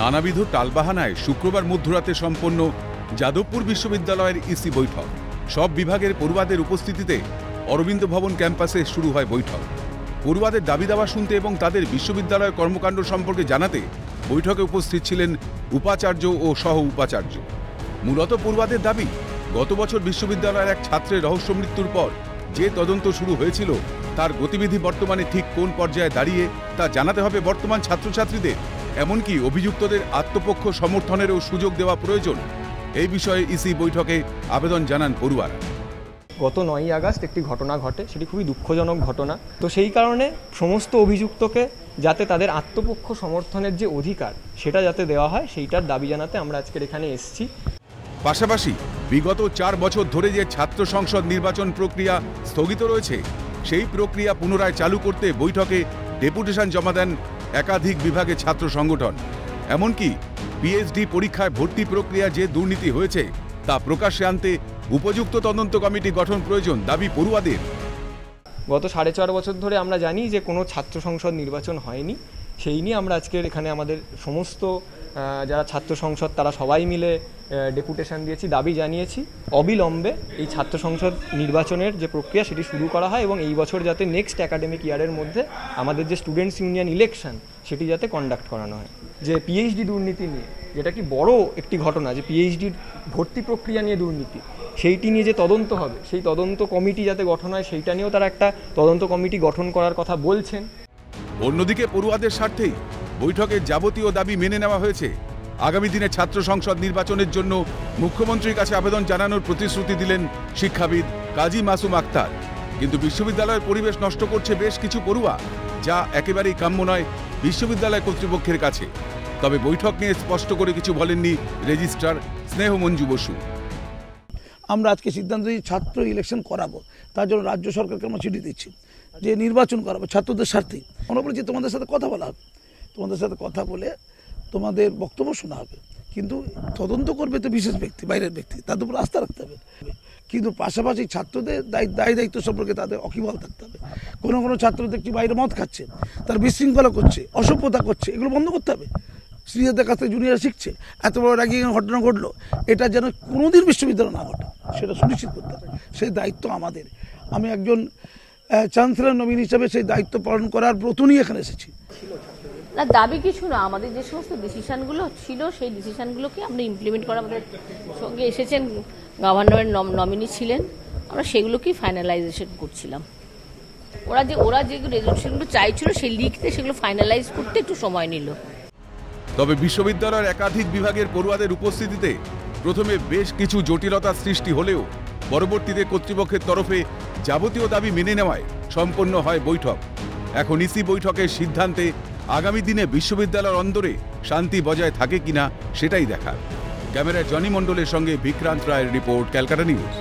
নানাবিধ টালবাহানায় শুক্রবার মধ্যরাতে সম্পন্ন যাদবপুর বিশ্ববিদ্যালয়ের ইসি বৈঠক। সব বিভাগের পড়ুয়াদের উপস্থিতিতে অরবিন্দ ভবন ক্যাম্পাসে শুরু হয় বৈঠক। পড়ুয়াদের দাবি দাওয়া শুনতে এবং তাদের বিশ্ববিদ্যালয়ের কর্মকাণ্ড সম্পর্কে জানাতে বৈঠকে উপস্থিত ছিলেন উপাচার্য ও সহ উপাচার্য। মূলত পড়ুয়াদের দাবি, গত বছর বিশ্ববিদ্যালয়ের এক ছাত্রের রহস্য মৃত্যুর পর যে তদন্ত শুরু হয়েছিল তার গতিবিধি বর্তমানে ঠিক কোন পর্যায়ে দাঁড়িয়ে তা জানাতে হবে বর্তমান ছাত্রছাত্রীদের। এমনকি অভিযুক্তদের আত্মপক্ষ সমর্থনেরও সুযোগ দেওয়া প্রয়োজন। এই বিষয়ে ইসি বৈঠকে আবেদন জানান পড়ুয়ারা। গত 9ই আগস্ট একটি ঘটনা ঘটে, সেটি খুবই দুঃখজনক ঘটনা। তো সেই কারণে সমস্ত অভিযুক্তকে যাতে তাদের আত্মপক্ষ সমর্থনের যে অধিকার সেটা যাতে দেওয়া হয়, সেইটার দাবি জানাতে আমরা আজকের এখানে এসেছি। পাশাপাশি বিগত 4 বছর ধরে যে ছাত্র সংসদ নির্বাচন প্রক্রিয়া স্থগিত রয়েছে সেই প্রক্রিয়া পুনরায় চালু করতে বৈঠকে ডেপুটেশন জমা দেন একাধিক বিভাগে ছাত্র সংগঠন। এমনকি পিএইচডি পরীক্ষায় ভর্তি প্রক্রিয়া যে দুর্নীতি হয়েছে তা প্রকাশ্যে আনতে উপযুক্ত তদন্ত কমিটি গঠন প্রয়োজন দাবি পড়ুয়াদের। গত 4.5 বছর ধরে আমরা জানি যে কোনো ছাত্র সংসদ নির্বাচন হয়নি। সেই নিয়ে আমরা আজকের এখানে আমাদের সমস্ত যারা ছাত্র সংসদ তারা সবাই মিলে ডেপুটেশন দিয়েছি, দাবি জানিয়েছি অবিলম্বে এই ছাত্র সংসদ নির্বাচনের যে প্রক্রিয়া সেটি শুরু করা হয় এবং এই বছর যাতে নেক্সট একাডেমিক ইয়ারের মধ্যে আমাদের যে স্টুডেন্টস ইউনিয়ন ইলেকশন সেটি যাতে কন্ডাক্ট করানো হয়। যে পিএইচডি দুর্নীতি নিয়ে, যেটা কি বড় একটি ঘটনা, যে পিএইচডির ভর্তি প্রক্রিয়া নিয়ে দুর্নীতি, সেইটি নিয়ে যে তদন্ত হবে, সেই তদন্ত কমিটি যাতে গঠন হয় সেইটা নিয়েও তারা একটা তদন্ত কমিটি গঠন করার কথা বলছেন। অন্যদিকে পড়ুয়াদের স্বার্থেই বৈঠকে যাবতীয় দাবি মেনে নেওয়া হয়েছে। আগামী দিনে ছাত্র সংসদ নির্বাচনের জন্য মুখ্যমন্ত্রীর কাছে আবেদন জানানোর প্রতিশ্রুতি দিলেন শিক্ষাবিদ কাজী মাসুম আক্তার। কিন্তু বিশ্ববিদ্যালয়ের পরিবেশ নষ্ট করছে বেশ কিছু পড়ুয়া, যা একেবারেই কাম্য নয় বিশ্ববিদ্যালয় কর্তৃপক্ষের কাছে। তবে বৈঠক নিয়ে স্পষ্ট করে কিছু বলেননি রেজিস্ট্রার স্নেহ মঞ্জু বসু। আমরা আজকে সিদ্ধান্ত নিয়েছি ছাত্র ইলেকশন করাবো, তার জন্য রাজ্য সরকারকে আমরা চিঠি দিচ্ছি যে নির্বাচন করাবো ছাত্রদের স্বার্থেই। আমরা বলেছি তোমাদের সাথে কথা বলা হবে, তোমাদের সাথে কথা বলে তোমাদের বক্তব্য শোনা হবে, কিন্তু তদন্ত করবে তো বিশেষ ব্যক্তি, বাইরের ব্যক্তি, তাদের উপর আস্থা রাখতে হবে। কিন্তু পাশাপাশি ছাত্রদের দায় দায়িত্ব সম্পর্কে তাদের অকিবহাল থাকতে হবে। কোনো কোনো ছাত্র দেখছি বাইরে মদ খাচ্ছে, তার বিশৃঙ্খলা করছে, অসভ্যতা করছে, এগুলো বন্ধ করতে হবে। সিনিয়রদের কাছ থেকে জুনিয়ররা শিখছে, এত বড় র্যাগিং ঘটনা ঘটলো, এটা যেন কোনোদিন বিশ্ববিদ্যালয় না ঘটে সেটা সুনিশ্চিত করতে হবে। সেই দায়িত্ব আমাদের। আমি একজন চ্যান্সেলর নবীন হিসাবে সেই দায়িত্ব পালন করার ব্রত নিয়ে এখানে এসেছি। না, দাবি কিছু না, আমাদের যে সমস্ত ডিসিশনগুলো ছিল সেই ডিসিশনগুলোকে আমরা ইমপ্লিমেন্ট করা, আমাদের সঙ্গে এসেছেন গভর্নরের নমিনি ছিলেন, আমরা সেগুলোকেই ফাইনালাইজেশন করছিলাম। ওরা যে রেজলিউশনগুলো চাইছিল সেই লিখতে সেগুলো ফাইনালাইজ করতে একটু সময় নিল। তবে বিশ্ববিদ্যালয়ের একাধিক বিভাগের পড়ুয়াদের উপস্থিতিতে প্রথমে বেশ কিছু জটিলতার সৃষ্টি হলেও পরবর্তীতে কর্তৃপক্ষের তরফে যাবতীয় দাবি মেনে নেওয়ায় সম্পন্ন হয় বৈঠক। এখন ইসি বৈঠকের সিদ্ধান্তে আগামী দিনে বিশ্ববিদ্যালয়ের অন্দরে শান্তি বজায় থাকে কিনা সেটাই দেখার। ক্যামেরায় জনি মণ্ডলের সঙ্গে বিক্রান্ত রায়ের রিপোর্ট, ক্যালকাটা নিউজ।